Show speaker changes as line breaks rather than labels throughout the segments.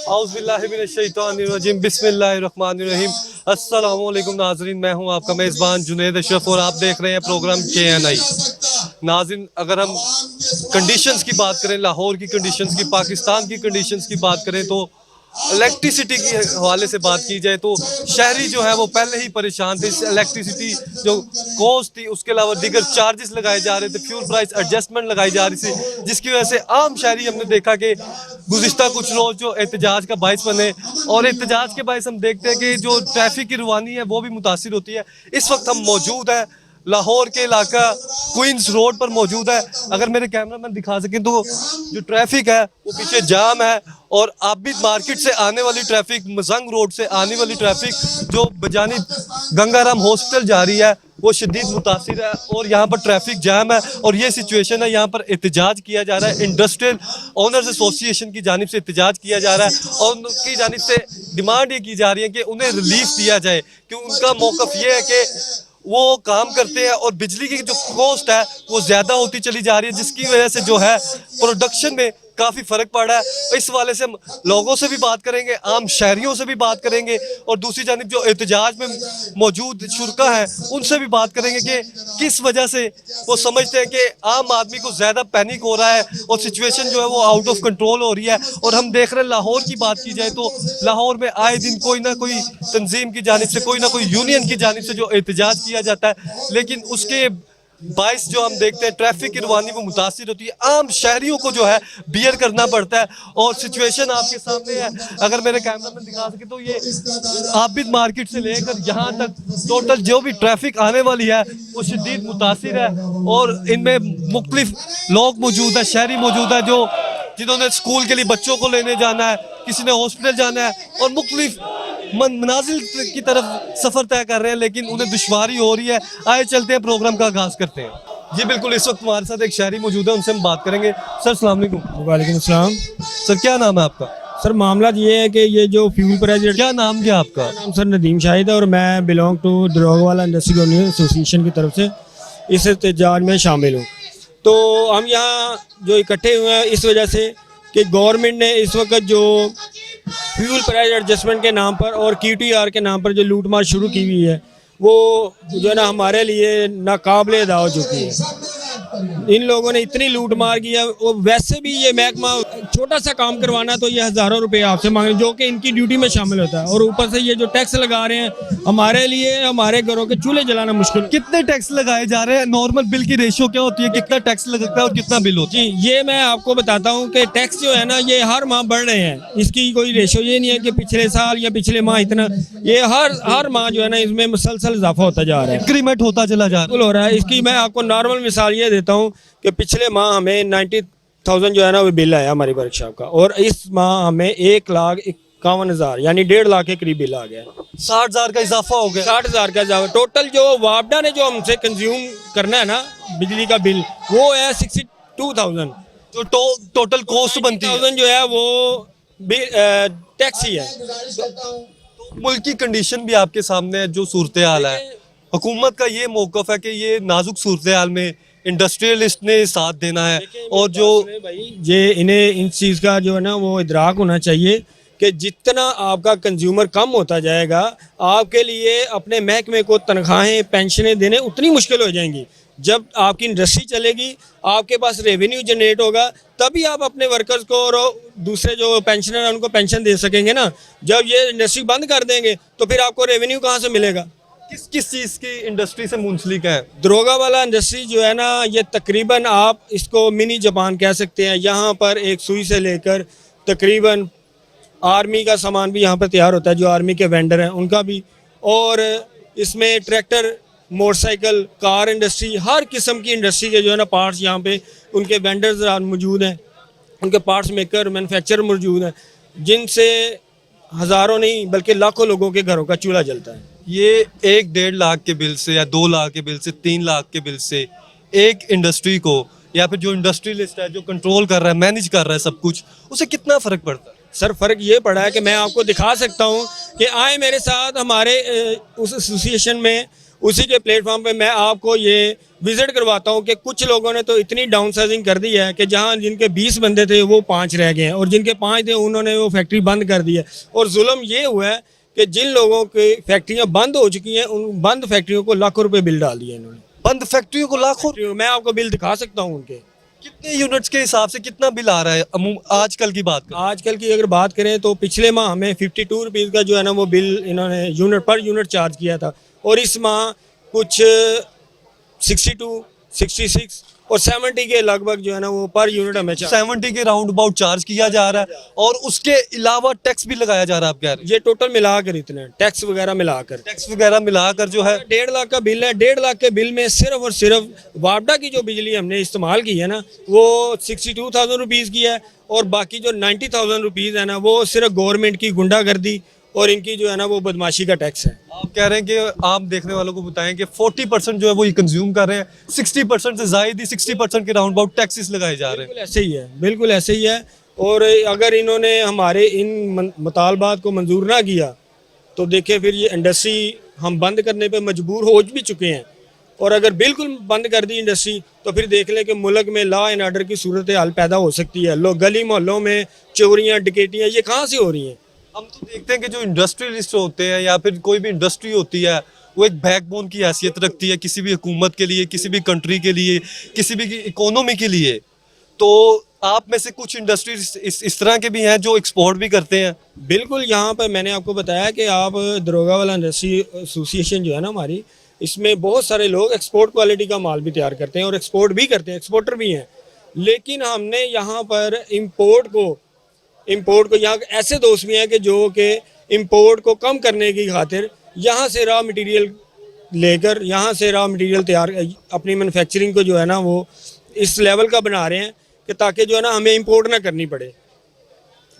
औज़ुबिल्लाहिमिनश्शैतानिर्रजीम बिस्मिल्लाहिर्रहमानिर्रहीम। अस्सलामु अलैकुम नाज़रीन, मैं हूं आपका मेज़बान जुनैद अशरफ और आप देख रहे हैं प्रोग्राम KNI। नाज़रीन, अगर हम कंडीशंस की बात करें, लाहौर की कंडीशंस की, पाकिस्तान की कंडीशंस की बात करें तो इलेक्ट्रिसिटी के हवाले से बात की जाए तो शहरी जो है वो पहले ही परेशान थे। इलेक्ट्रिसिटी जो कॉस्ट थी, उसके अलावा दीगर चार्जेस लगाए जा रहे थे, फ्यूल प्राइस एडजस्टमेंट लगाई जा रही थी, जिसकी वजह से आम शहरी हमने देखा कि गुज़िश्ता कुछ रोज जो एहतजाज का बायस बने और एहतजाज के बायस हम देखते हैं कि जो ट्रैफिक की रवानी है वो भी मुतासिर होती है। इस वक्त हम मौजूद हैं लाहौर के इलाका क्वींस रोड पर मौजूद है। अगर मेरे कैमरामैन दिखा सकें तो जो ट्रैफिक है वो पीछे जाम है और आबिद मार्केट से आने वाली ट्रैफिक, मजंग रोड से आने वाली ट्रैफिक जो बजानिब गंगाराम हॉस्पिटल जा रही है वो शदीद मुतासिर है और यहाँ पर ट्रैफिक जाम है। और ये सिचुएशन है, यहाँ पर एहतजाज किया जा रहा है, इंडस्ट्रियल ओनर्स एसोसिएशन की जानिब से एहतजाज किया जा रहा है और उनकी जानिब से डिमांड ये की जा रही है कि उन्हें रिलीफ दिया जाए, कि उनका मौक़िफ़ ये है कि वो काम करते हैं और बिजली की जो कॉस्ट है वो ज़्यादा होती चली जा रही है, जिसकी वजह से जो है प्रोडक्शन में काफ़ी फ़र्क पड़ रहा है। इस वाले से हम लोगों से भी बात करेंगे, आम शहरियों से भी बात करेंगे और दूसरी जानिब जो एहतजाज में मौजूद शुरका है उनसे भी बात करेंगे कि किस वजह से वो समझते हैं कि आम आदमी को ज़्यादा पैनिक हो रहा है और सिचुएशन जो है वो आउट ऑफ कंट्रोल हो रही है। और हम देख रहे हैं लाहौर की बात की जाए तो लाहौर में आए दिन कोई ना कोई तंजीम की जानिब से, कोई ना कोई यूनियन की जानिब से जो एहतजाज किया जाता है, लेकिन उसके बाइस जो हम देखते हैं ट्रैफिक की रवानी वो मुतासिर होती है, आम शहरियों को जो है बियर करना पड़ता है। और सिचुएशन आपके सामने है, अगर मेरे कैमरा में दिखा सके तो ये आबिद मार्केट से लेकर यहाँ तक टोटल जो भी ट्रैफिक आने वाली है वो शदीद मुतासिर है और इनमें मुख्तलिफ लोग मौजूद है, शहरी मौजूद है जो जिन्होंने स्कूल के लिए बच्चों को लेने जाना है, किसी ने हॉस्पिटल जाना है और मुख्तलिफ मनाजिल की तरफ सफ़र तय कर रहे हैं, लेकिन उन्हें दुश्वारी हो रही है। आए चलते हैं, प्रोग्राम का आगाज़ करते हैं। जी बिल्कुल, इस वक्त हमारे साथ एक शहरी मौजूद है, उनसे हम बात करेंगे। सर अस्सलाम वालेकुम।
वालेकुम अस्सलाम।
सर क्या नाम है आपका?
सर मामला ये है कि ये जो फ्यूल प्राइस,
क्या नाम क्या आपका?
नाम सर नदीम शाहिद है और मैं belong to Darogawala industrial owners association की तरफ से इस एहतजाज में शामिल हूँ। तो हम यहाँ जो इकट्ठे हुए हैं इस वजह से कि गवर्नमेंट ने इस वक्त जो फ्यूल प्राइस एडजस्टमेंट के नाम पर और QTR के नाम पर जो लूटमार शुरू की हुई है वो जो है ना हमारे लिए नाकाबिले अदा हो चुकी है। इन लोगों ने इतनी लूट मार की है, वो वैसे भी ये महकमा छोटा सा काम करवाना तो ये हज़ारों रुपए आपसे मांग रहे हैं जो कि इनकी ड्यूटी में शामिल होता है और ऊपर से ये जो टैक्स लगा रहे हैं हमारे लिए, हमारे घरों के चूल्हे जलाना मुश्किल।
कितने टैक्स लगाए जा रहे हैं? नॉर्मल बिल की रेशियो क्या होती है, कितना टैक्स लगता है और कितना बिल होता है?
जी ये मैं आपको बताता हूँ कि टैक्स जो है ना ये हर माह बढ़ रहे हैं, इसकी कोई रेशियो ये नहीं है कि पिछले साल या पिछले माह इतना, ये हर माह जो है ना इसमें मुसलसल इजाफा होता जा रहा है,
इंक्रीमेंट होता चला जा रहा
हो रहा है। इसकी मैं आपको नॉर्मल मिसाल ये देता हूँ कि पिछले माह हमें 90,000 जो है ना वो बिल आया हमारी वर्कशॉप का और इस माह हमें 1,51,000 यानी 1.5 लाख के करीब बिल आ गया।
60,000 का इजाफा हो गया।
60,000 का इजाफा। टोटल जो वापडा ने जो हमसे कंज्यूम करना है ना बिजली का बिल वो है 62,000।
जो टोटल कॉस्ट बनती है
जो है वो टैक्स ही है।
तो मुल्क की कंडीशन भी आपके सामने है, जो सूरत हाल है, हुकूमत का ये मौक़िफ़ है कि ये नाजुक सूरत हाल में इंडस्ट्रियलिस्ट ने साथ देना है और जो
ये इन्हें इन चीज़ का जो है ना वो इदराक होना चाहिए कि जितना आपका कंज्यूमर कम होता जाएगा आपके लिए अपने महकमे को तनख्वाहें पेंशनें देने उतनी मुश्किल हो जाएंगी। जब आपकी इंडस्ट्री चलेगी, आपके पास रेवेन्यू जनरेट होगा, तभी आप अपने वर्कर्स को और दूसरे जो पेंशनर हैं उनको पेंशन दे सकेंगे ना। जब ये इंडस्ट्री बंद कर देंगे तो फिर आपको रेवेन्यू कहाँ से मिलेगा?
किस किस चीज़ की इंडस्ट्री से मुंसलिक है?
दरोगावाला इंडस्ट्री जो है ना ये तकरीबन आप इसको मिनी जापान कह सकते हैं। यहाँ पर एक सुई से लेकर तकरीबन आर्मी का सामान भी यहाँ पर तैयार होता है, जो आर्मी के वेंडर हैं उनका भी, और इसमें ट्रैक्टर, मोटरसाइकिल, कार इंडस्ट्री, हर किस्म की इंडस्ट्री के जो है ना पार्ट्स यहाँ पे उनके वेंडर्स मौजूद हैं, उनके पार्ट्स मेकर, मैन्युफैक्चरर मौजूद हैं, जिनसे हज़ारों नहीं बल्कि लाखों लोगों के घरों का चूल्हा जलता है।
ये 1-1.5 लाख के बिल से या 2 लाख के बिल से 3 लाख के बिल से एक इंडस्ट्री को या फिर जो इंडस्ट्रियलिस्ट है जो कंट्रोल कर रहा है, मैनेज कर रहा है सब कुछ, उसे कितना फ़र्क पड़ता है?
सर फ़र्क ये पड़ा है कि मैं आपको दिखा सकता हूँ कि आए मेरे साथ हमारे उस एसोसिएशन में, उसी के प्लेटफॉर्म पे मैं आपको ये विजिट करवाता हूँ कि कुछ लोगों ने तो इतनी डाउन साइजिंग कर दी है कि जहाँ जिनके 20 बंदे थे वो 5 रह गए हैं, और जिनके 5 थे उन्होंने वो फैक्ट्री बंद कर दी है। और जुल्म ये हुआ है कि जिन लोगों की फैक्ट्रियाँ बंद हो चुकी हैं उन बंद फैक्ट्रियों को लाखों रुपए बिल डाल दिए इन्होंने।
बंद फैक्ट्रियों को लाखों,
मैं आपको बिल दिखा सकता हूँ उनके।
कितने यूनिट्स के हिसाब से कितना बिल आ रहा है आजकल की बात करें?
आजकल की अगर बात करें तो पिछले माह हमें 52 रुपीज़ का जो है ना वो बिल इन्होंने यूनिट पर यूनिट चार्ज किया था, और इस माह कुछ 62, 66 और 70 के लगभग जो है ना वो पर यूनिट हमें
70 के राउंड अबाउट चार्ज किया जा रहा है, और उसके अलावा टैक्स भी लगाया जा रहा है। आप कह रहे हैं
ये टोटल मिलाकर इतने टैक्स वगैरह मिलाकर
टैक्स वगैरह मिलाकर जो है
1.5 लाख का बिल है। 1.5 लाख के बिल में सिर्फ और सिर्फ वापडा की जो बिजली हमने इस्तेमाल की है ना वो 62,000 रुपीज़ की है, और बाकी जो 90,000 रुपीज़ है ना वो सिर्फ गवर्नमेंट की गुंडागर्दी और इनकी जो है ना वो बदमाशी का टैक्स है।
आप कह रहे हैं कि आप देखने वालों को बताएं कि 40% जो है वो ये कंज्यूम कर रहे हैं, 60% से ज़ायद ही 60% के राउंड अबाउट टैक्सेस लगाए जा रहे हैं।
बिल्कुल ऐसे ही है, बिल्कुल ऐसे ही है। और अगर इन्होंने हमारे इन मुतालबात को मंजूर ना किया तो देखिए फिर ये इंडस्ट्री हम बंद करने पे मजबूर हो भी चुके हैं, और अगर बिल्कुल बंद कर दी इंडस्ट्री तो फिर देख लें कि मुल्क में लॉ एंड ऑर्डर की सूरत हाल पैदा हो सकती है। लोग गली मोहल्लों में चोरियाँ डकैतियाँ ये कहाँ से हो रही हैं?
हम तो देखते हैं कि जो इंडस्ट्रियलिस्ट होते हैं या फिर कोई भी इंडस्ट्री होती है वो एक बैकबोन की हैसियत रखती है किसी भी हुकूमत के लिए, किसी भी कंट्री के लिए, किसी भी इकोनॉमी के लिए। तो आप में से कुछ इंडस्ट्रीज इस तरह के भी हैं जो एक्सपोर्ट भी करते हैं।
बिल्कुल, यहाँ पर मैंने आपको बताया कि आप दरोगा वाला इंडस्ट्री एसोसिएशन जो है ना हमारी, इसमें बहुत सारे लोग एक्सपोर्ट क्वालिटी का माल भी तैयार करते हैं और एक्सपोर्ट भी करते हैं, एक्सपोर्टर भी हैं। लेकिन हमने यहाँ पर इम्पोर्ट को यहाँ ऐसे दोस्त भी हैं कि जो कि इम्पोर्ट को कम करने की खातिर यहाँ से रॉ मटेरियल लेकर यहाँ से रॉ मटेरियल तैयार अपनी मैन्युफैक्चरिंग को जो है ना वो इस लेवल का बना रहे हैं कि ताकि जो है ना हमें इंपोर्ट ना करनी पड़े।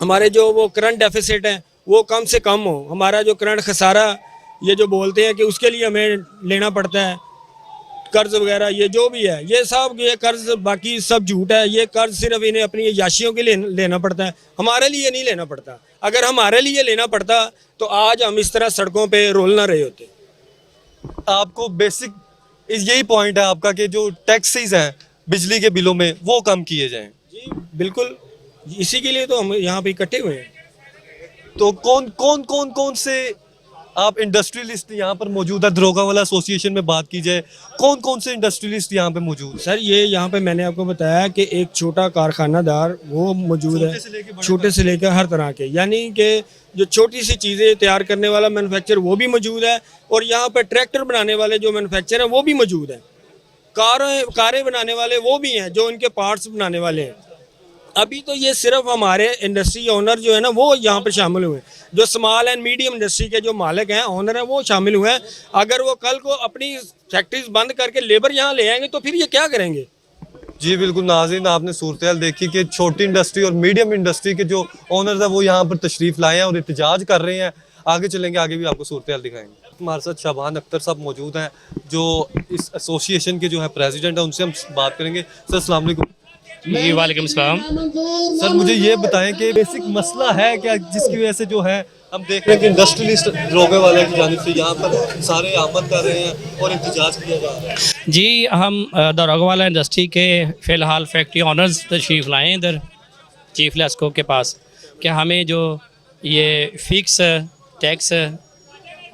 हमारे जो वो करंट डेफिसिट है वो कम से कम हो, हमारा जो करंट खसारा ये जो बोलते हैं कि उसके लिए हमें लेना पड़ता है कर्ज वगैरह, ये जो भी है ये सब ये कर्ज बाकी सब झूठ है। ये कर्ज सिर्फ इन्हें अपनी याशियों के लिए लेना पड़ता है, हमारे लिए नहीं लेना पड़ता। अगर हमारे लिए लेना पड़ता तो आज हम इस तरह सड़कों पे रोल ना रहे होते।
आपको बेसिक यही पॉइंट है आपका कि जो टैक्सेस हैं बिजली के बिलों में वो कम किए जाएं।
जी बिल्कुल, इसी के लिए तो हम यहाँ पे इकट्ठे हुए हैं।
तो कौन से आप इंडस्ट्रियलिस्ट यहाँ पर मौजूद है? दरोगा वाला एसोसिएशन में बात की जाए, कौन से इंडस्ट्रियलिस्ट यहाँ पे मौजूद है?
सर ये यहाँ पे मैंने आपको बताया कि एक छोटा कारखानादार वो मौजूद है, छोटे से लेकर हर तरह के, यानी कि जो छोटी सी चीज़ें तैयार करने वाला मैन्युफैक्चर वो भी मौजूद है, और यहाँ पे ट्रैक्टर बनाने वाले जो मैन्युफैक्चर हैं वो भी मौजूद है, कारें बनाने वाले वो भी हैं, जो उनके पार्ट्स बनाने वाले हैं। अभी तो ये सिर्फ हमारे इंडस्ट्री ओनर जो है ना वो यहाँ पे शामिल हुए हैं, जो स्मॉल एंड मीडियम इंडस्ट्री के जो मालिक हैं, ओनर हैं, वो शामिल हुए हैं। अगर वो कल को अपनी फैक्ट्रीज बंद करके लेबर यहाँ ले आएंगे तो फिर ये क्या करेंगे?
जी बिल्कुल नाज़रीन, आपने सूरत देखी कि छोटी इंडस्ट्री और मीडियम इंडस्ट्री के जो ओनर्स हैं वो यहाँ पर तशरीफ़ लाए हैं और एहतजाज कर रहे हैं। आगे चलेंगे, आगे भी आपको सूरत दिखाएंगे। हमारे साथ शाबान अख्तर साहब मौजूद हैं जो इस एसोसिएशन के जो है प्रेसिडेंट हैं, उनसे हम बात करेंगे। सर अस्सलाम वालेकुम।
जी वालेकुम सलाम।
सर मुझे ये बताएं कि बेसिक मसला है क्या जिसकी वजह से जो है हम देख रहे हैं कि इंडस्ट्रियलिस्ट दरोगे वाले की जानिब से यहाँ पर सारे आमद कर रहे हैं और एहतजाज किया जा रहा है।
जी हम दरोगा वाला इंडस्ट्री के फ़िलहाल फैक्ट्री ऑनर्स तशरीफ़ लाए इधर चीफ लेस्को के पास कि हमें जो ये फ़िक्स टैक्स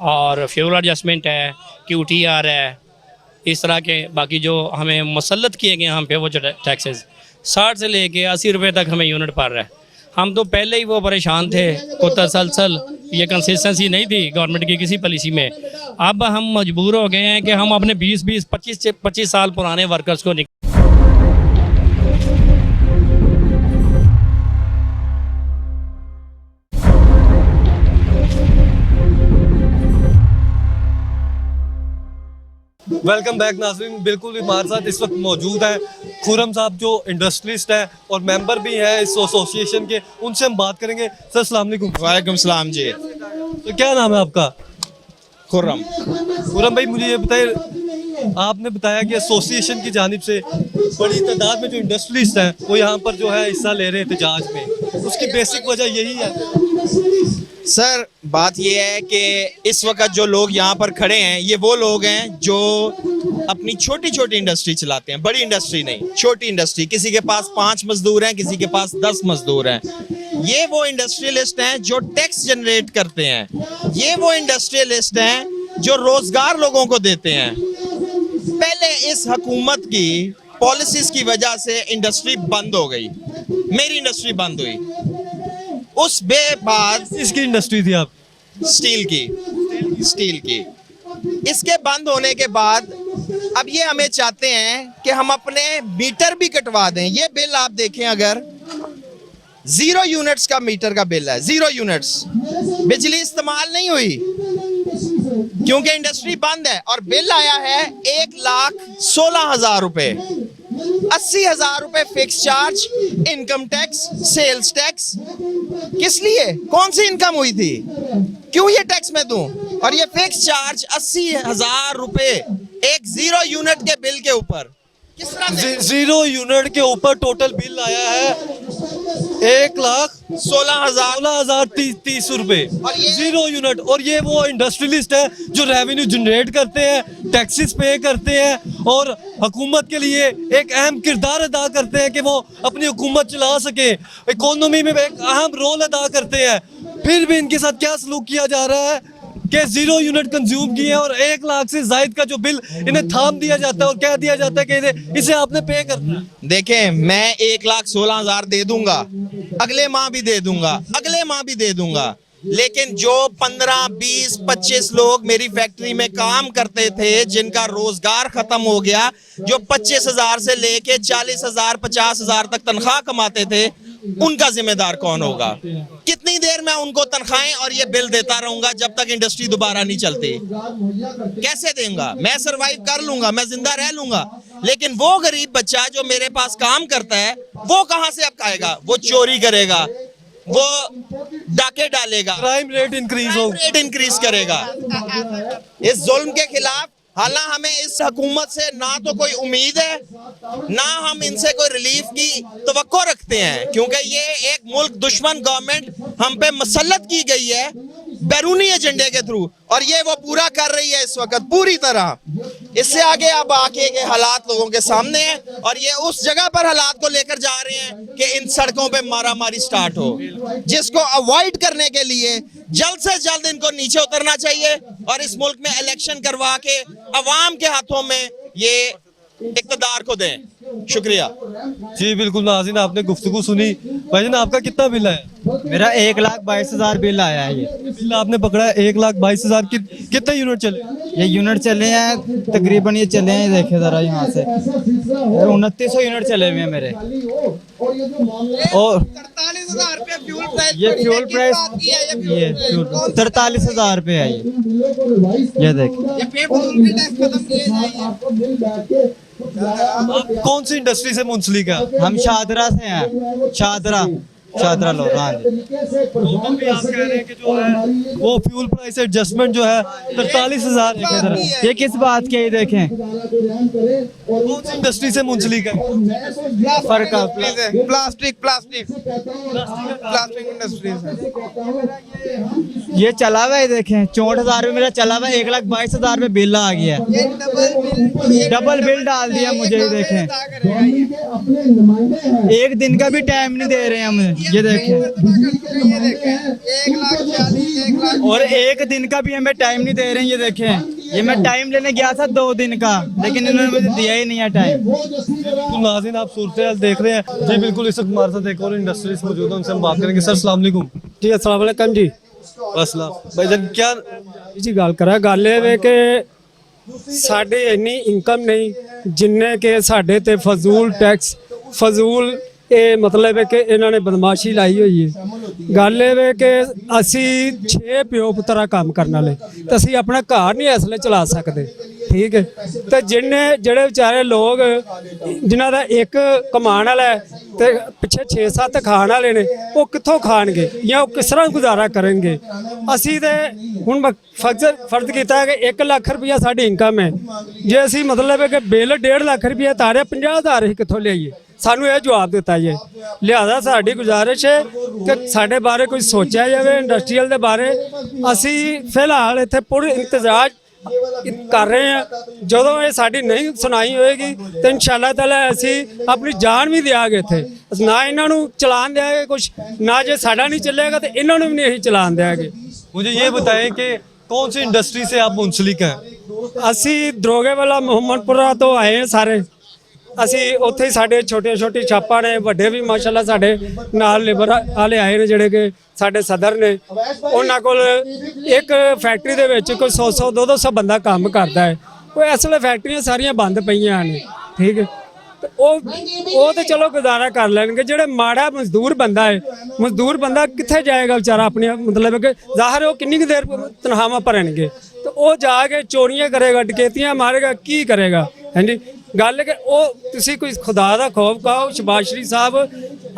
और फ्यूल एडजस्टमेंट है, QTR है, इस तरह के बाकी जो हमें मुसल्लत किए गए हम पे वो जो टैक्सेस 60 से लेके 80 रुपये तक हमें यूनिट पड़ रहा है। हम तो पहले ही वो परेशान थे, को तसलसल ये कंसिस्टेंसी नहीं थी गवर्नमेंट की किसी पॉलिसी में। अब हम मजबूर हो गए हैं कि हम अपने 20-25 साल पुराने वर्कर्स को
वेलकम बैक नाज़रीन। बिल्कुल भी हमारे साथ इस वक्त मौजूद है खुरम साहब जो इंडस्ट्रियलिस्ट है और मेंबर भी हैं इस एसोसिएशन के, उनसे हम बात करेंगे। सर अस्सलाम वालेकुम।
वालेकुम सलाम जी।
तो क्या नाम है आपका?
खुर्रम।
खुरम भाई मुझे ये बताइए, आपने बताया कि एसोसिएशन की जानिब से बड़ी तादाद में जो इंडस्ट्रियलिस्ट हैं वो यहाँ पर जो है हिस्सा ले रहे हैं एहतजाज में, उसकी बेसिक वजह यही है?
सर बात ये है कि इस वक्त जो लोग यहाँ पर खड़े हैं ये वो लोग हैं जो अपनी छोटी छोटी इंडस्ट्री चलाते हैं, बड़ी इंडस्ट्री नहीं, छोटी इंडस्ट्री। किसी के पास 5 मजदूर हैं, किसी के पास 10 मजदूर हैं। ये वो इंडस्ट्रियलिस्ट हैं जो टैक्स जनरेट करते हैं। ये वो इंडस्ट्रियलिस्ट हैं जो रोजगार लोगों को देते हैं। पहले इस हुकूमत की पॉलिसीज की वजह से इंडस्ट्री बंद हो गई, मेरी इंडस्ट्री बंद हुई। उस बाद
इसकी इंडस्ट्री थी आप?
स्टील की। इसके बंद होने के बाद अब ये हमें चाहते हैं कि हम अपने मीटर भी कटवा दें। ये बिल आप देखें, अगर 0 यूनिट्स का मीटर का बिल है, 0 यूनिट्स, बिजली इस्तेमाल नहीं हुई क्योंकि इंडस्ट्री बंद है, और बिल आया है 1,16,000 रुपए। 80,000 रुपए fix charge, income tax, sales tax. किस लिए? कौन सी इनकम हुई थी? क्यों ये टैक्स मैं दूं? और ये फिक्स चार्ज 80,000 रुपए एक 0 यूनिट के बिल के ऊपर। किस तरह से?
0 यूनिट के ऊपर टोटल बिल आया है 1,16,030 रुपए,
और ये
0 यूनिट। और ये वो इंडस्ट्रियलिस्ट है जो रेवेन्यू जनरेट करते हैं, टैक्सेस पे करते हैं और हुकूमत के लिए एक अहम किरदार अदा करते हैं कि वो अपनी हुकूमत चला सके, इकोनॉमी में एक अहम रोल अदा करते हैं। फिर भी इनके साथ क्या सलूक किया जा रहा है कि 0 यूनिट कंज्यूम किए और 1 लाख से जायद का जो बिल इन्हें थाम दिया जाता है और कह दिया जाता है कि इसे आपने पे करना है।
देखें, मैं 1,16,000 दे दूंगा, अगले माह भी दे दूंगा, अगले माह भी दे दूंगा, लेकिन जो 15, 20, 25 लोग मेरी फैक्ट्री में काम करते थे जिनका रोजगार खत्म हो गया, जो 25,000 से लेके 40,000, 50,000 तक तनख्वाह कमाते थे, उनका जिम्मेदार कौन होगा? कितनी देर मैं उनको तनख्वाहें और ये बिल देता रहूंगा जब तक इंडस्ट्री दोबारा नहीं चलती? कैसे देंगे? मैं सरवाइव कर लूंगा, मैं जिंदा रह लूंगा, लेकिन वो गरीब बच्चा जो मेरे पास काम करता है वो कहां से अब खाएगा? वो चोरी करेगा, वो डाके डालेगा,
क्राइम रेट इंक्रीज हो,
रेट इंक्रीज करेगा। इस जुल्म के खिलाफ हालांकि हमें इस हुकूमत से ना तो कोई उम्मीद है, ना हम इनसे कोई रिलीफ की तवक्को रखते हैं, क्योंकि ये एक मुल्क दुश्मन गवर्नमेंट हम पे मसल्लत की गई है बैरूनी एजेंडे के थ्रू, और ये वो पूरा कर रही है इस वक्त पूरी तरह। इससे आगे अब आके के हालात लोगों के सामने हैं, और ये उस जगह पर हालात को लेकर जा रहे हैं कि इन सड़कों पे मारामारी स्टार्ट हो, जिसको अवॉइड करने के लिए जल्द से जल्द इनको नीचे उतरना चाहिए और इस मुल्क में इलेक्शन करवा के अवाम के हाथों में ये इक़्तिदार को दें। शुक्रिया
जी। बिल्कुल नाज़रीन, आपने गुफ्तगू सुनी। भाईजान, आपका कितना बिल है?
मेरा 1,22,000 बिल आया है। ये
बिल आपने पकड़ा है 1,22,000। कितने यूनिट चले?
ये यूनिट चले हैं तकरीबन, ये चले हैं, देखे जरा यहाँ से 2900 यूनिट चले हुए हैं मेरे। और
43,000 रुपए फ्यूल प्राइस,
ये फ्यूल प्राइस, ये फ्यूल 43,000 रुपये है ये देख।
आप कौन सी इंडस्ट्री से मुंसलिक है?
हम शादरा से हैं, शादरा लोग। हाँ जी।
अभी आप कह रहे हैं कि जो है वो फ्यूल प्राइस एडजस्टमेंट जो है 43,000
ये किस बात के? देखें
कौन सी इंडस्ट्री से मुंसलिक है?
फर्क
प्लास्टिक इंडस्ट्री
ये चला हुआ है, देखें 64,000 रुपये मेरा चला हुआ है, 1,22,000 रुपये बिल आ गया, डबल बिल डाल दिया मुझे। ये देखें, एक दिन का भी टाइम नहीं दे रहे हैं हमें। ये देखें, और एक दिन का भी हमें टाइम नहीं दे रहे हैं। ये देखें, ये मैं टाइम लेने गया था 2 दिन का, लेकिन इन्होंने मुझे दिया ही नहीं है टाइम।
तो नाज़रीन, आप सूरत देख रहे हैं जी। बिल्कुल इस वक्त हमारे साथ एक और इंडस्ट्रीज मौजूद है, उनसे हम बात करेंगे। सर अस्सलाम वालेकुम।
जी अस्सलाम वालेकुम जी।
अस्सलाम भाईजान, क्या
जी ਗੱਲ ਇਹ ਵੇ ਕਿ ਸਾਡੇ ਇੰਨੀ ਇਨਕਮ ਨਹੀਂ ਜਿੰਨੇ ਕਿ ਸਾਡੇ ਤੇ ਫਜ਼ੂਲ ਟੈਕਸ, ਫਜ਼ੂਲ ਇਹ ਮਤਲਬ ਹੈ ਕਿ ਇਹਨਾਂ ਨੇ ਬਦਮਾਸ਼ੀ ਲਾਈ ਹੋਈ ਹੈ। ਗੱਲ ਇਹ ਵੇ ਕਿ ਅਸੀਂ 6 ਪਿਓ ਪੁੱਤਰਾ ਕੰਮ ਕਰਨ ਵਾਲੇ ਤੇ ਅਸੀਂ ਆਪਣਾ ਘਰ ਨਹੀਂ ਇਸ ਵੇਲੇ ਚਲਾ ਸਕਦੇ, ਠੀਕ ਹੈ। ਤੇ ਜਿਹੜੇ ਵਿਚਾਰੇ ਲੋਕ ਜਿਨ੍ਹਾਂ ਦਾ ਇੱਕ ਕਮਾਉਣ ਵਾਲਾ ਹੈ ਤੇ ਪਿੱਛੇ 6-7 ਖਾਣ ਵਾਲੇ ਨੇ, ਉਹ ਕਿੱਥੋਂ ਖਾਣਗੇ ਜਾਂ ਉਹ ਕਿਸ ਤਰ੍ਹਾਂ ਗੁਜ਼ਾਰਾ ਕਰਨਗੇ? ਅਸੀਂ ਤੇ ਹੁਣ ਫਰਜ਼ ਕੀਤਾ ਹੈ ਕਿ 1 ਲੱਖ ਰੁਪਇਆ ਸਾਡੀ ਇਨਕਮ ਹੈ। ਜੇ ਅਸੀਂ ਮਤਲਬ ਹੈ ਕਿ ਬਿੱਲ 1.5 ਲੱਖ ਰੁਪਇਆ ਤਾਰਿਆ, 50,000 ਅਸੀਂ ਕਿੱਥੋਂ ਲਿਆਈਏ? ਸਾਨੂੰ ਇਹ ਜਵਾਬ ਦਿੱਤਾ ਜਾਏ। ਲਿਹਾਜ਼ਾ ਸਾਡੀ ਗੁਜ਼ਾਰਿਸ਼ ਹੈ ਕਿ ਸਾਡੇ ਬਾਰੇ ਕੋਈ ਸੋਚਿਆ ਜਾਵੇ ਇੰਡਸਟਰੀਅਲ ਦੇ ਬਾਰੇ। ਅਸੀਂ ਫਿਲਹਾਲ ਇੱਥੇ ਪੂਰੀ ਇੰਤਜ਼ਾਰ ਕਰ ਰਹੇ ਹਾਂ। ਜਦੋਂ ਇਹ ਸਾਡੀ ਨਹੀਂ ਸੁਣਾਈ ਹੋਏਗੀ ਤਾਂ ਇਨਸ਼ਾਅੱਲਾ ਤਾਲਾ ਅਸੀਂ ਆਪਣੀ ਜਾਨ ਵੀ ਦਿਆਂਗੇ ਇੱਥੇ। ਨਾ ਇਹਨਾਂ ਨੂੰ ਚਲਾਨ ਦਿਆਂਗੇ ਕੁਛ, ਨਾ ਜੇ ਸਾਡਾ नहीं चलेगा तो इन्होंने भी नहीं चलान देंगे।
मुझे ये बताएं कि कौन सी इंडस्ट्री से आप मुंसलिक हैं?
ਅਸੀਂ ਦਰੋਗੇ ਵਾਲਾ ਮੁਹੰਮਦਪੁਰਾ ਤੋਂ ਆਏ ਹਾਂ ਸਾਰੇ। ਅਸੀਂ ਉੱਥੇ ਹੀ ਸਾਡੇ ਛੋਟੇ ਛੋਟੇ ਛਾਪਾਂ ਨੇ, ਵੱਡੇ ਵੀ ਮਾਸ਼ਾਅੱਲਾ ਸਾਡੇ ਨਾਲ ਲੇਬਰ ਵਾਲੇ ਆਏ ਨੇ ਜਿਹੜੇ ਕਿ ਸਾਡੇ ਸਦਰ ਨੇ। ਉਹਨਾਂ ਕੋਲ ਇੱਕ ਫੈਕਟਰੀ ਦੇ ਵਿੱਚ ਕੋਈ 100 200 ਬੰਦਾ ਕੰਮ ਕਰਦਾ ਹੈ। ਉਹ ਇਸ ਵੇਲੇ ਫੈਕਟਰੀਆਂ ਸਾਰੀਆਂ ਬੰਦ ਪਈਆਂ ਨੇ, ਠੀਕ ਹੈ। ਤੇ ਉਹ ਤੇ ਚਲੋ ਗੁਜ਼ਾਰਾ ਕਰ ਲੈਣਗੇ। ਜਿਹੜੇ ਮਾੜਾ ਮਜ਼ਦੂਰ ਬੰਦਾ ਹੈ, ਮਜ਼ਦੂਰ ਬੰਦਾ ਕਿੱਥੇ ਜਾਏਗਾ ਵਿਚਾਰਾ? ਆਪਣੀ ਮਤਲਬ ਕਿ ਜ਼ਾਹਰ ਹੈ ਉਹ ਕਿੰਨੀ ਕੁ ਦੇਰ ਤਨਖਾਹਾਂ ਭਰਨਗੇ, ਤੇ ਉਹ ਜਾ ਕੇ ਚੋਰੀਆਂ ਕਰੇਗਾ, ਡਕੈਤੀਆਂ ਮਾਰੇਗਾ, ਕੀ ਕਰੇਗਾ? ਹਾਂਜੀ, ਗੱਲ ਕਿ ਉਹ ਤੁਸੀਂ ਕੋਈ ਖੁਦਾ ਦਾ ਖੌਫ ਖਾਓ। ਸ਼ਬਾਜ਼ ਸ਼ਰੀਫ ਸਾਹਿਬ,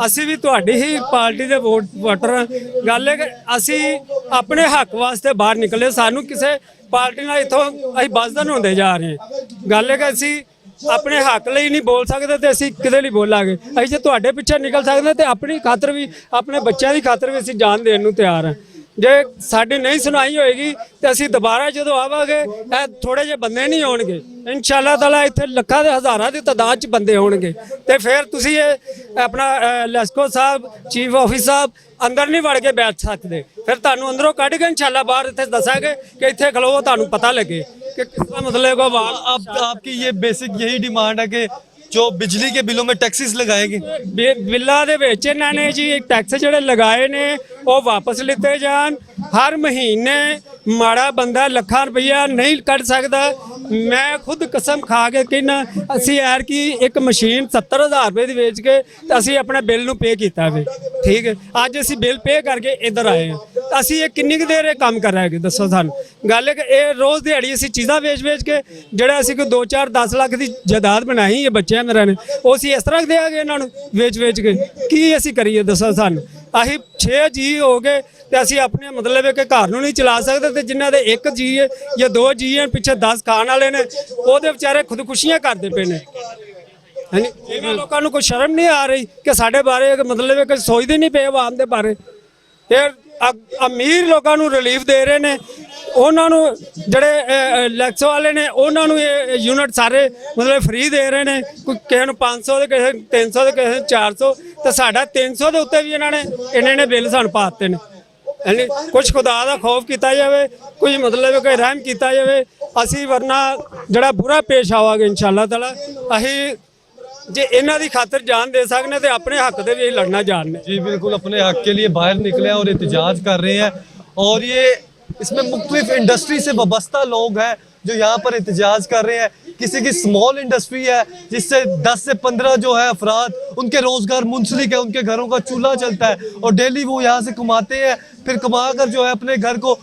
ਅਸੀਂ ਵੀ ਤੁਹਾਡੀ ਹੀ ਪਾਰਟੀ ਦੇ ਵੋਟਰ ਹਾਂ। ਗੱਲ ਹੈ ਕਿ ਅਸੀਂ ਆਪਣੇ ਹੱਕ ਵਾਸਤੇ ਬਾਹਰ ਨਿਕਲੇ। ਸਾਨੂੰ ਕਿਸੇ ਪਾਰਟੀ ਨਾਲ ਇੱਥੋਂ ਅਸੀਂ ਬਸਦਨ ਹੁੰਦੇ ਜਾ ਰਹੇ ਹਾਂ। ਗੱਲ ਹੈ ਕਿ ਅਸੀਂ ਆਪਣੇ ਹੱਕ ਲਈ ਨਹੀਂ ਬੋਲ ਸਕਦੇ ਤੇ ਅਸੀਂ ਕਿਹਦੇ ਲਈ ਬੋਲਾਂਗੇ? ਅਸੀਂ ਜੇ ਤੁਹਾਡੇ ਪਿੱਛੇ ਨਿਕਲ ਸਕਦੇ ਤੇ ਆਪਣੀ ਖਾਤਰ ਵੀ, ਆਪਣੇ ਬੱਚਿਆਂ ਦੀ ਖਾਤਰ ਵੀ ਅਸੀਂ ਜਾਨ ਦੇਣ ਨੂੰ ਤਿਆਰ ਹਾਂ। ਜੇ ਸਾਡੀ ਨਹੀਂ ਸੁਣਾਈ ਹੋਏਗੀ ਤੇ ਅਸੀਂ ਦੁਬਾਰਾ ਜਦੋਂ ਆਵਾਂਗੇ ਇਹ ਥੋੜੇ ਜਿਹੇ ਬੰਦੇ ਨਹੀਂ ਹੋਣਗੇ, ਇਨਸ਼ਾਅੱਲਾ ਤਾਲਾ ਇੱਥੇ ਲੱਖਾਂ ਦੇ ਹਜ਼ਾਰਾਂ ਦੀ ਤਾਦਾਦ 'ਚ ਬੰਦੇ ਹੋਣਗੇ। ਤੇ ਫਿਰ ਤੁਸੀਂ ਇਹ ਆਪਣਾ ਲੈਸਕੋ ਸਾਹਿਬ, ਚੀਫ ਆਫਿਸਰ ਸਾਹਿਬ ਅੰਦਰ ਨਹੀਂ ਵੜ ਕੇ ਬੈਠ ਸਕਦੇ। ਫਿਰ ਤੁਹਾਨੂੰ ਅੰਦਰੋਂ ਕੱਢ ਕੇ ਇਨਸ਼ਾਅੱਲਾ ਬਾਹਰ ਇੱਥੇ ਦੱਸਾਂਗੇ ਕਿ ਇੱਥੇ ਖਲੋ, ਤੁਹਾਨੂੰ ਪਤਾ ਲੱਗੇ कि किसका मतलब है।
आपकी ये बेसिक यही डिमांड है कि जो बिजली के बिलों में टैक्सेस लगाएंगे?
ਬਿੱਲਾਂ ਦੇ ਵਿੱਚ ਇਹਨਾਂ ਨੇ ਜੀ ਟੈਕਸ ਜਿਹੜੇ ਲਗਾਏ ਨੇ ਉਹ ਵਾਪਸ ਲਿੱਤੇ ਜਾਣ। ਹਰ ਮਹੀਨੇ ਮਾੜਾ ਬੰਦਾ ਲੱਖਾਂ ਰੁਪਈਆ ਨਹੀਂ ਕੱਢ ਸਕਦਾ। ਮੈਂ ਖੁਦ ਕਸਮ ਖਾ ਕੇ ਕਹਿਣਾ, ਅਸੀਂ ਯਾਰ ਕਿ ਇੱਕ ਮਸ਼ੀਨ 70,000 ਰੁਪਏ ਦੀ ਵੇਚ ਕੇ ਤੇ ਅਸੀਂ ਆਪਣੇ ਬਿੱਲ ਨੂੰ ਪੇ ਕੀਤਾ ਵੇ, ਠੀਕ ਹੈ। ਅੱਜ ਅਸੀਂ ਬਿੱਲ ਪੇ ਕਰਕੇ ਇੱਧਰ ਆਏ ਹਾਂ। ਅਸੀਂ ਇਹ ਕਿੰਨੀ ਕੁ ਦੇਰ ਇਹ ਕੰਮ ਕਰਾਂਗੇ ਦੱਸੋ ਸਾਨੂੰ? ਗੱਲ ਹੈ ਕਿ ਇਹ ਰੋਜ਼ ਦਿਹਾੜੀ ਅਸੀਂ ਚੀਜ਼ਾਂ ਵੇਚ ਕੇ ਜਿਹੜਾ ਅਸੀਂ ਕੋਈ 2 4 10 ਲੱਖ ਦੀ ਜਾਇਦਾਦ ਬਣਾਈ ਹੈ ਬੱਚਿਆਂ ਮੇਰਾ ਨੇ, ਉਹ ਅਸੀਂ ਇਸ ਤਰ੍ਹਾਂ ਦੇਵਾਂਗੇ ਇਹਨਾਂ ਨੂੰ ਵੇਚ ਕੇ? ਕੀ ਅਸੀਂ ਕਰੀਏ ਦੱਸੋ ਸਾਨੂੰ? ਅਸੀਂ 6 ਜੀ ਹੋ ਗਏ ਤੇ ਅਸੀਂ ਆਪਣੇ ਮਤਲਬ ਹੈ ਕਿ ਘਰ ਨੂੰ ਨਹੀਂ ਚਲਾ ਸਕਦੇ, ਤੇ ਜਿਨ੍ਹਾਂ ਦੇ 1 ਜੀ ਹੈ ਜਾਂ 2 ਜੀ ਹੈ ਪਿੱਛੇ 10 ਖਾਣ ਵਾਲੇ ਨੇ, ਉਹਦੇ ਵਿਚਾਰੇ ਖੁਦਕੁਸ਼ੀਆਂ ਕਰਦੇ ਪਏ ਨੇ। ਹਾਂਜੀ, ਇਹਨਾਂ ਲੋਕਾਂ ਨੂੰ ਕੋਈ ਸ਼ਰਮ ਨਹੀਂ ਆ ਰਹੀ ਕਿ ਸਾਡੇ ਬਾਰੇ ਮਤਲਬ ਹੈ ਕਿ ਸੋਚਦੇ ਨਹੀਂ ਪਏ ਆਵਾਮ ਦੇ ਬਾਰੇ। ਫਿਰ ਅਮੀਰ ਲੋਕਾਂ ਨੂੰ ਰਿਲੀਫ ਦੇ ਰਹੇ ਨੇ, ਉਹਨਾਂ ਨੂੰ ਜਿਹੜੇ ਲੈਕਸ ਵਾਲੇ ਨੇ ਉਹਨਾਂ ਨੂੰ ਇਹ ਯੂਨਿਟ ਸਾਰੇ ਮਤਲਬ ਫ੍ਰੀ ਦੇ ਰਹੇ ਨੇ। ਕੋਈ ਕਿਸੇ ਨੂੰ 500 ਦੇ, ਕਿਸੇ ਨੂੰ 300 ਦੇ, ਕਿਸੇ ਨੂੰ 400, ਤੇ ਸਾਡਾ 300 ਦੇ ਉੱਤੇ ਵੀ ਇਹਨਾਂ ਨੇ ਬਿੱਲ ਸਾਨੂੰ ਪਾ ਦਿੱਤੇ ਨੇ। यानी कुछ खुदा का खौफ किया जाए, कुछ मतलब कोई रहम किया जाए, असी वरना जड़ा बुरा पेश आवागे इंशाअल्लाह ताला। असी जे इन्हां दी खातर जान दे सकने तो अपने हक दे भी लड़ना जानने।
जी बिल्कुल, अपने हक के लिए बाहर निकले हैं और एहतजाज कर रहे हैं। और ये इसमें मुख्तलिफ इंडस्ट्री से वाबस्ता लोग हैं जो यहाँ पर एहतजाज कर रहे हैं। किसी की स्मॉल इंडस्ट्री है जिससे 10 से 15 जो है अफराद उनके रोज़गार मुंसलिक है, उनके घरों का चूल्हा चलता है और डेली वो यहाँ से कमाते हैं, फिर कमा कर जो है अपने घर को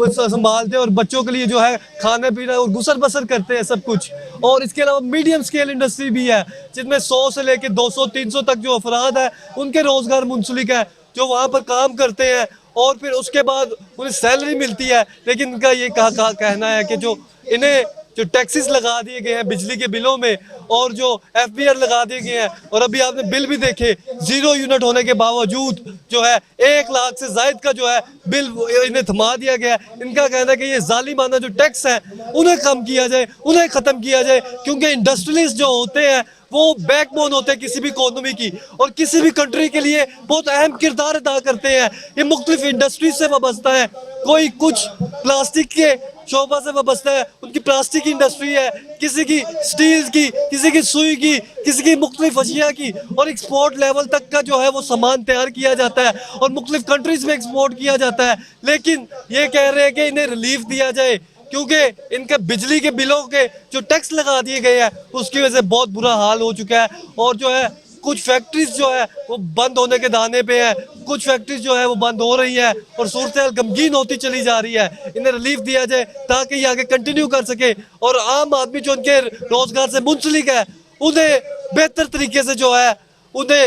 संभालते हैं और बच्चों के लिए जो है खाने पीना और गुसर बसर करते हैं सब कुछ। और इसके अलावा मीडियम स्केल इंडस्ट्री भी है जिसमें 100 से लेकर 200-300 तक जो अफराद है उनके रोज़गार मुंसलिक है, जो वहाँ पर काम करते हैं और फिर उसके बाद उन्हें सैलरी मिलती है। लेकिन इनका ये कहना है कि जो इन्हें जो टैक्सेस लगा दिए गए हैं बिजली के बिलों में और जो FBR लगा दिए गए हैं, और अभी आपने बिल भी देखे 0 यूनिट होने के बावजूद जो है 1 लाख से जायद का जो है बिल इन्हें थमा दिया गया है। इनका कहना है कि ये जालिमाना जो टैक्स है उन्हें कम किया जाए, उन्हें ख़त्म किया जाए, क्योंकि इंडस्ट्रियलिस्ट जो होते हैं वो बैकबोन होते हैं किसी भी इकोनॉमी की और किसी भी कंट्री के लिए बहुत अहम किरदार अदा करते हैं। ये मुख्तलिफ इंडस्ट्री से वाबस्ता है, कोई कुछ प्लास्टिक के शोबा से वाबस्ता है, उनकी प्लास्टिक की इंडस्ट्री है, किसी की स्टील की, किसी की सुई की, किसी की मुख्तलिफ अशिया की, और एक्सपोर्ट लेवल तक का जो है वो सामान तैयार किया जाता है और मुख्तलिफ कंट्रीज में एक्सपोर्ट किया जाता है। लेकिन ये कह रहे हैं कि इन्हें रिलीफ दिया जाए क्योंकि इनके बिजली के बिलों के जो टैक्स लगा दिए गए हैं उसकी वजह से बहुत बुरा हाल हो चुका है। और जो है कुछ फैक्ट्रीज जो है वो बंद होने के दाने पे है, कुछ फैक्ट्रीज जो है वो बंद हो रही है और सूरत हाल गमगीन होती चली जा रही है। इन्हें रिलीफ दिया जाए ताकि ये आगे कंटिन्यू कर सके और आम आदमी जो उनके रोजगार से मुंसलिक है उन्हें बेहतर तरीके से जो है उन्हें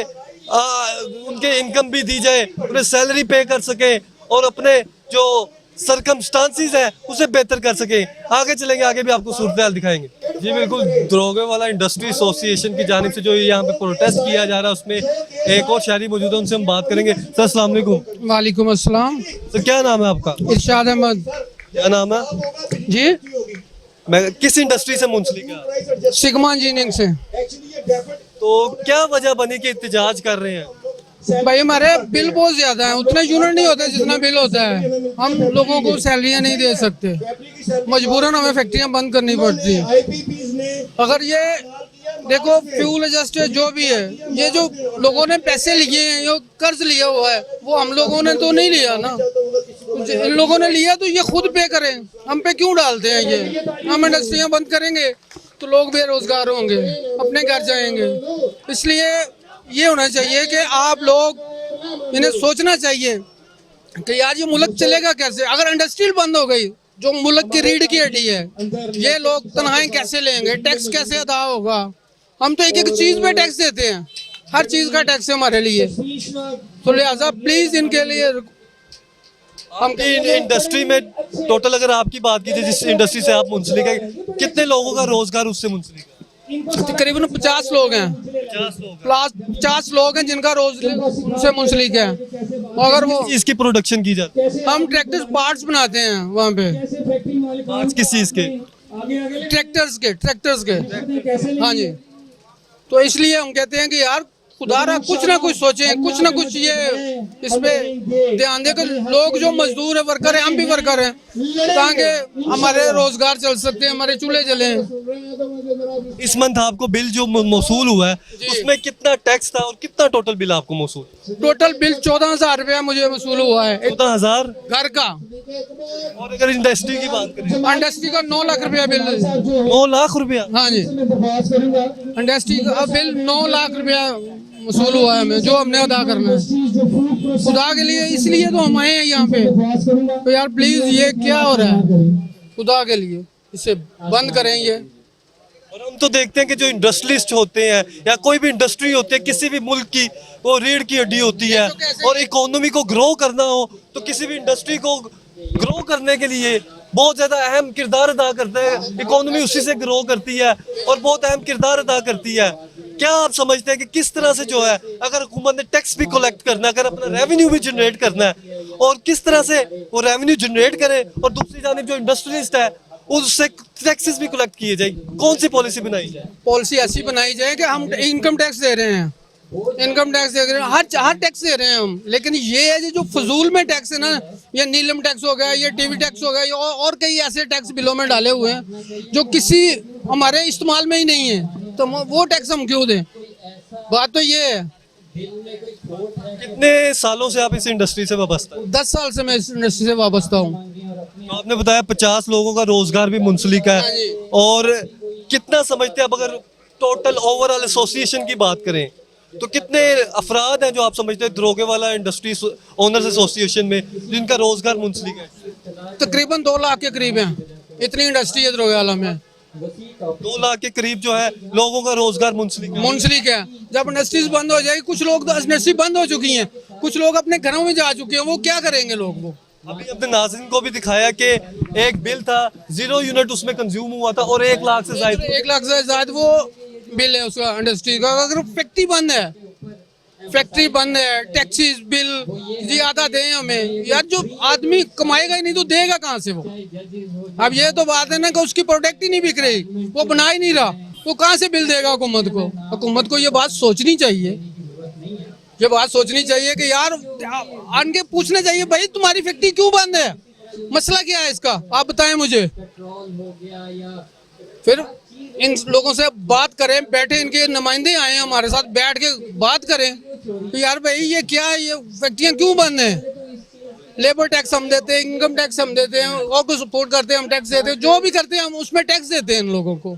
उनके इनकम भी दी जाए, उन्हें सैलरी पे कर सके और अपने जो सरकमस्टांसिस है उसे बेहतर कर सके। आगे चलेंगे, आगे भी आपको सूरत हाल दिखाएंगे। जी बिल्कुल, दरोगे वाला इंडस्ट्री एसोसिएशन की जानिब से जो यहाँ पे प्रोटेस्ट किया जा रहा है उसमें एक और शहरी मौजूद है, उनसे हम बात करेंगे। सर अस्सलाम वालेकुम।
वालेकुम अस्सलाम।
सर क्या नाम है आपका?
इरशाद अहमद।
क्या नाम है?
जी,
मैं किस इंडस्ट्री से मुंसलिक है?
सिग्मा इंजीनियरिंग से।
तो क्या वजह बनी कि एहतजाज कर रहे हैं?
भाई हमारे बिल बहुत ज्यादा है, उतना यूनिट नहीं होता जितना बिल होता है। हम लोगों को सैलरियाँ नहीं दे सकते, मजबूरन हमें फैक्ट्रियाँ बंद करनी पड़ती है। अगर ये देखो फ्यूल एडजस्ट जो भी है, ये जो लोगों ने पैसे लिए हैं, जो कर्ज लिया हुआ है, वो हम लोगों ने तो नहीं लिया ना। इन लोगों ने लिया तो ये खुद पे करें, हम पे क्यों डालते हैं ये? हम इंडस्ट्रियाँ बंद करेंगे तो लोग बेरोजगार होंगे, अपने घर जाएंगे। इसलिए ये होना चाहिए कि आप लोग इन्हें सोचना चाहिए कि यार ये मुल्क चलेगा कैसे अगर इंडस्ट्रियल बंद हो गई, जो मुल्क की रीढ़ की हड्डी है। ये लोग तनख्वाहें कैसे लेंगे, टैक्स कैसे अदा होगा? हम तो एक एक चीज पे टैक्स देते हैं, हर चीज का टैक्स है हमारे लिए। तो लिहाजा प्लीज इनके लिए
आपकी इंडस्ट्री में टोटल अगर आपकी बात कीजिए, जिस इंडस्ट्री से आप मुंसलिक है, कितने लोगों का रोजगार उससे मुंसलिक है?
तकरीबन 50 लोग हैं। 50 लोग हैं जिनका रोज से मुंसलिक है। अगर वो
इसकी प्रोडक्शन की जाती है?
हम ट्रैक्टर पार्ट्स बनाते हैं वहाँ पे।
पार्ट्स किस चीज के?
ट्रैक्टर्स के। हाँ जी, तो इसलिए हम कहते हैं कि यार खुदारा कुछ ना कुछ सोचें, कुछ ना कुछ ये इस पे ध्यान दे कर लोग जो मजदूर है, वर्कर है, हम भी वर्कर हैं, ताकि हमारे रोजगार चल सकते हैं, हमारे चूल्हे जले।
इस मंथ आपको बिल जो मौसूल हुआ है उसमें कितना टैक्स था और कितना टोटल बिल आपको मौसूल?
टोटल बिल 14,000 रुपया मुझे वसूल हुआ है
14,000
घर का।
और अगर इंडस्ट्री की बात करें,
इंडस्ट्री का 9 लाख रुपया बिल।
9 लाख रुपया?
हाँ जी, इंडस्ट्री का बिल 9 लाख रुपया वसूल हुआ है हमें, जो हमने अदा करना है खुदा के लिए। इसलिए तो हम आए हैं यहाँ पे। तो यार प्लीज ये क्या हो रहा है, खुदा के लिए इसे बंद करें ये।
और हम तो देखते हैं कि जो इंडस्ट्रियलिस्ट होते हैं या कोई भी इंडस्ट्री होती है किसी भी मुल्क की, वो रीढ़ की हड्डी होती है। और इकोनॉमी को ग्रो करना हो तो किसी भी इंडस्ट्री को ग्रो करने के लिए बहुत ज्यादा अहम किरदार अदा करता है। इकोनॉमी उसी से ग्रो करती है और बहुत अहम किरदार अदा करती है। क्या आप समझते हैं कि किस तरह से जो है, अगर हुकूमत ने टैक्स भी कलेक्ट करना है, अगर अपना रेवेन्यू भी जनरेट करना है, और किस तरह से वो रेवेन्यू जनरेट करे और दूसरी जानिब जो इंडस्ट्रियलिस्ट है उससे टैक्सेस भी कलेक्ट किए जाए, कौन सी पॉलिसी बनाई जाए?
पॉलिसी ऐसी बनाई जाए कि हम इनकम टैक्स दे रहे हैं, इनकम टैक्स दे रहे हैं, हर टैक्स दे रहे हैं हम। लेकिन ये है जो फजूल में टैक्स है ना, ये नीलम टैक्स हो गया, ये टीवी टैक्स हो गया, और कई ऐसे टैक्स बिलों में डाले हुए हैं जो किसी हमारे इस्तेमाल में ही नहीं है, तो वो टैक्स हम क्यों दें? बात तो ये है।
कितने सालों से आप इस इंडस्ट्री से वाबस्ता हैं?
10 साल से मैं इस इंडस्ट्री से वाबस्ता हूँ।
तो आपने बताया 50 लोगों का रोजगार भी मुंसलिक है। और कितना समझते हैं, अब अगर टोटल ओवरऑल एसोसिएशन की बात करें तो कितने अफराद हैं जो आप समझते हैं दरोगे वाला इंडस्ट्री ओनर्स एसोसिएशन में जिनका रोजगार मुंसलिक है?
तकरीबन 2 लाख के करीब है, इतनी इंडस्ट्री है दरोगे वाला में।
2 लाख के करीब जो है लोगों का रोजगार मुंसलिक
है। जब इंडस्ट्रीज बंद हो जाएगी, कुछ लोग तो इंडस्ट्री बंद हो चुकी हैं, कुछ लोग अपने घरों में जा चुके हैं, वो क्या करेंगे लोग? वो
अभी अपने नाज़रीन को भी दिखाया कि एक बिल था 0 यूनिट उसमें कंज्यूम हुआ था और 1 लाख से ज्यादा
1 लाख से ज्यादा वो बिल है उसका इंडस्ट्री का। अगर फैक्ट्री बंद है, टैक्सीज बिल ज्यादा दें हमें यार, जो आदमी कमाएगा ही नहीं तो देगा कहाँ से वो? अब ये तो बात है ना कि उसकी प्रोडक्ट ही नहीं बिक रही, वो बना ही नहीं रहा, तो कहाँ से बिल देगा हुकूमत को? हुकूमत को ये बात सोचनी चाहिए, ये बात सोचनी चाहिए कि यार आगे पूछना चाहिए, भाई तुम्हारी फैक्ट्री क्यों बंद है, मसला क्या है इसका, आप बताएं मुझे। फिर इन लोगों से बात करें, बैठे इनके नुमाइंदे आए हमारे साथ, बैठ के बात करें तो यार भाई ये क्या है, ये फैक्ट्रियाँ क्यों बंद हैं? लेबर टैक्स हम देते हैं, इनकम टैक्स हम देते हैं, और को सपोर्ट करते हैं, हम टैक्स देते हैं, जो भी करते हैं हम उसमें टैक्स देते हैं इन लोगों को।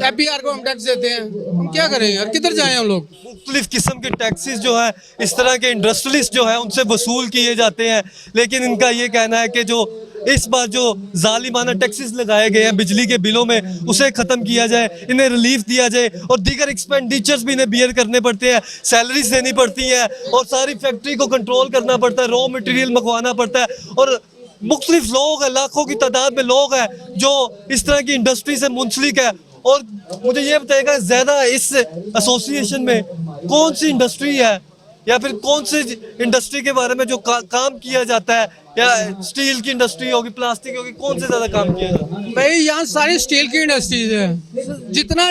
FBR को हम टैक्स देते हैं, हम क्या करें यार, किधर जाएं हम लोग?
मुख्तलिफ किस्म के टैक्सेस जो है इस तरह के इंडस्ट्रियलिस्ट जो है उनसे वसूल किए जाते हैं। लेकिन इनका ये कहना है कि जो इस बार जो जालिमाना टैक्सेस लगाए गए हैं बिजली के बिलों में, उसे ख़त्म किया जाए, इन्हें रिलीफ दिया जाए, और दीगर एक्सपेंडिचर्स भी इन्हें बियर करने पड़ते हैं, सैलरीज देनी पड़ती हैं, और सारी फैक्ट्री को कंट्रोल करना पड़ता है, रॉ मटेरियल मंगवाना पड़ता है, और मुख्तलिफ लोग हैं, लाखों की तादाद में लोग हैं जो इस तरह की इंडस्ट्री से मुंसलिक है। और मुझे ये बताइएगा ज़्यादा इस एसोसिएशन में कौन सी इंडस्ट्री है या फिर कौन सी इंडस्ट्री के बारे में जो काम किया जाता है, या स्टील की इंडस्ट्री होगी, प्लास्टिक होगी, कौन से ज़्यादा काम किया जाता है?
भाई यहाँ सारी स्टील की इंडस्ट्रीज है। जितना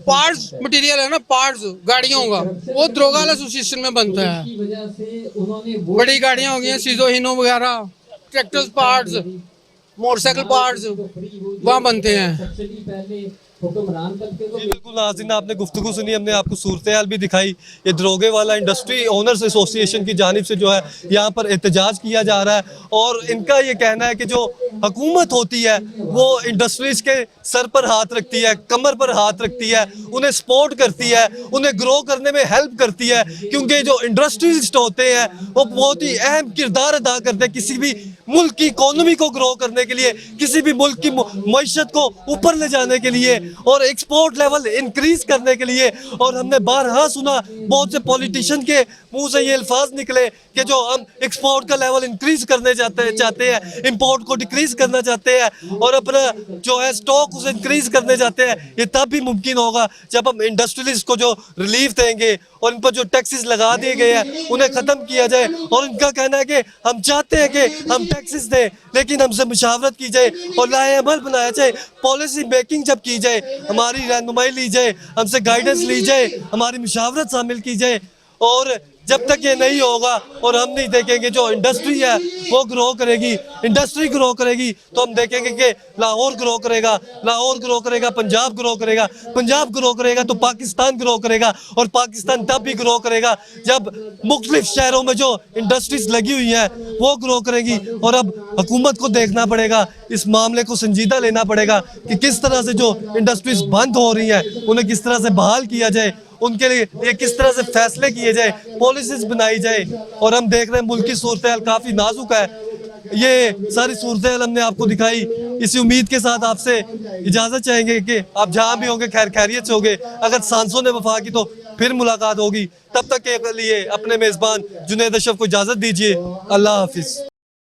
पार्ट्स मटेरियल है ना, पार्ट्स गाड़ियों का, वो द्रोगाल एसोसिएशन में बनता है। बड़ी गाड़ियाँ हो गई हैं, सीजो हिनो वगैरह, ट्रैक्टर्स पार्ट्स, मोटरसाइकिल पार्ट्स वहाँ बनते हैं।
जी बिल्कुल नाज़रीन, आपने गुफ्तगू सुनी, हमने आपको सूरत हाल भी दिखाई। ये दरोगे वाला इंडस्ट्री ओनर्स एसोसिएशन की जानिब से जो है यहाँ पर एहतजाज किया जा रहा है, और इनका ये कहना है कि जो हुकूमत होती है वो इंडस्ट्रीज के सर पर हाथ रखती है, कमर पर हाथ रखती है, उन्हें सपोर्ट करती है, उन्हें ग्रो करने में हेल्प करती है, क्योंकि जो इंडस्ट्रियलिस्ट होते हैं वो बहुत ही अहम किरदार अदा करते हैं किसी भी मुल्क की इकोनॉमी को ग्रो करने के लिए, किसी भी मुल्क की मईशत को ऊपर ले जाने के लिए और एक्सपोर्ट लेवल इंक्रीज करने के लिए। और हमने बारहा सुना बहुत से पॉलिटिशियन के मुंह से ये अल्फाज निकले कि जो हम एक्सपोर्ट का लेवल इंक्रीज करने चाहते हैं, इंपोर्ट को डिक्रीज करना चाहते हैं, और अपना जो है स्टॉक उसे इंक्रीज करने चाहते हैं। ये तब भी मुमकिन होगा जब हम इंडस्ट्रियलिस्ट को जो रिलीफ देंगे और इन पर जो टैक्सेस लगा दिए गए हैं उन्हें ख़त्म किया जाए। और इनका कहना है कि हम चाहते हैं कि हम टैक्सेस दें, लेकिन हमसे मुशावरत की जाए और लाएअमल बनाया जाए, पॉलिसी मेकिंग जब की जाए, हमारी रहनुमाई ली जाए, हमसे गाइडेंस ली जाए, हमारी मुशावरत शामिल की जाए। और जब तक ये नहीं होगा और हम नहीं देखेंगे जो इंडस्ट्री है वो ग्रो करेगी, इंडस्ट्री ग्रो करेगी, तो हम देखेंगे कि लाहौर ग्रो करेगा, लाहौर ग्रो करेगा, पंजाब ग्रो करेगा, पंजाब ग्रो करेगा तो पाकिस्तान ग्रो करेगा, और पाकिस्तान तब भी ग्रो करेगा जब मुख्तलिफ शहरों में जो इंडस्ट्रीज लगी हुई हैं वो ग्रो करेगी। और अब हुकूमत को देखना पड़ेगा, इस मामले को संजीदा लेना पड़ेगा कि किस तरह से जो इंडस्ट्रीज बंद हो रही हैं उन्हें किस तरह से बहाल किया जाए, उनके लिए ये किस तरह से फैसले किए जाए, पॉलिसीज बनाई जाए। और हम देख रहे हैं मुल्क की सूरत हाल काफ़ी नाजुक है। ये सारी सूरत हाल हमने आपको दिखाई, इसी उम्मीद के साथ आपसे इजाज़त चाहेंगे कि आप जहाँ भी होंगे खैर खैरियत से होंगे। अगर सांसों ने वफा की तो फिर मुलाकात होगी, तब तक के लिए अपने मेज़बान जुनैद अशरफ को इजाज़त दीजिए। अल्लाह हाफिज़।